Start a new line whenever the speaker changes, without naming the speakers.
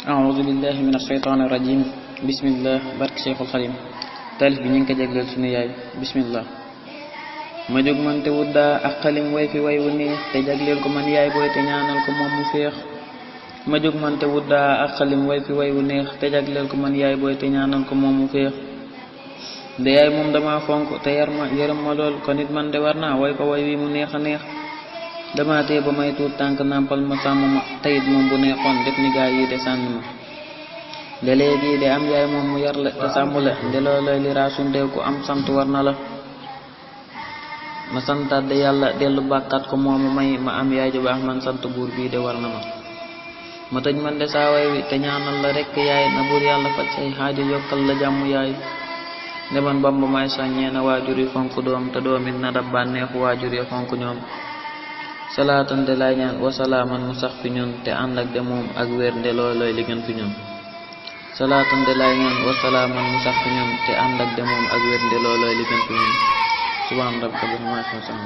أعوذ بالله من الشيطان الرجيم بسم الله barke Cheikhul Khadim taalif bi ñu ngi ko jagleel sunu yaay bismillah ma jóg man te wuddaa ak xalim way fi way wu neex te jagleel ko man yaay booy te ñaanal ko moom mu féex ma jóg man te wuddaa ak xalim way fi way wu neex te jagleel ko man yaay booy te ñaanal ko moom mu féex de yaay moom dama fonk te yërëm ma lool kon it man de war naa way ko way wi mu neex a neex dama tee ba may tuut tànk nàmpal ma sàmm ma tayit moom bu neexoon def ni gaa yi de sànni ma de léegi de am yaay moom mu yar la te sàmm la de loolooy li raasun deew ku am sant war na la ma santaat de yàlla dellu bàkkaat ko moomu may ma am yaay ju baax man sant buur bii de war na ma tëj man de saa way wi te ñaanal la rekk yaay na buur yàlla faj say xaajo yokkal la jàmm yaay de man Bamba may soññee na waajur yi fonk doom te doomit na dab bànneexu waajur yi fonk ñoom salaatan de lay ñaan wasalaaman mu sax fi ñun te ànd ak de moom ak wér nde loolooy li gën fi ñun salaatan de lay ñaan wasalaaman mu sax fi ñun te ànd ak de moom ak wér nde loolooy li gën fi ñun subhaan rabbika rabbil izzati amma yasifuun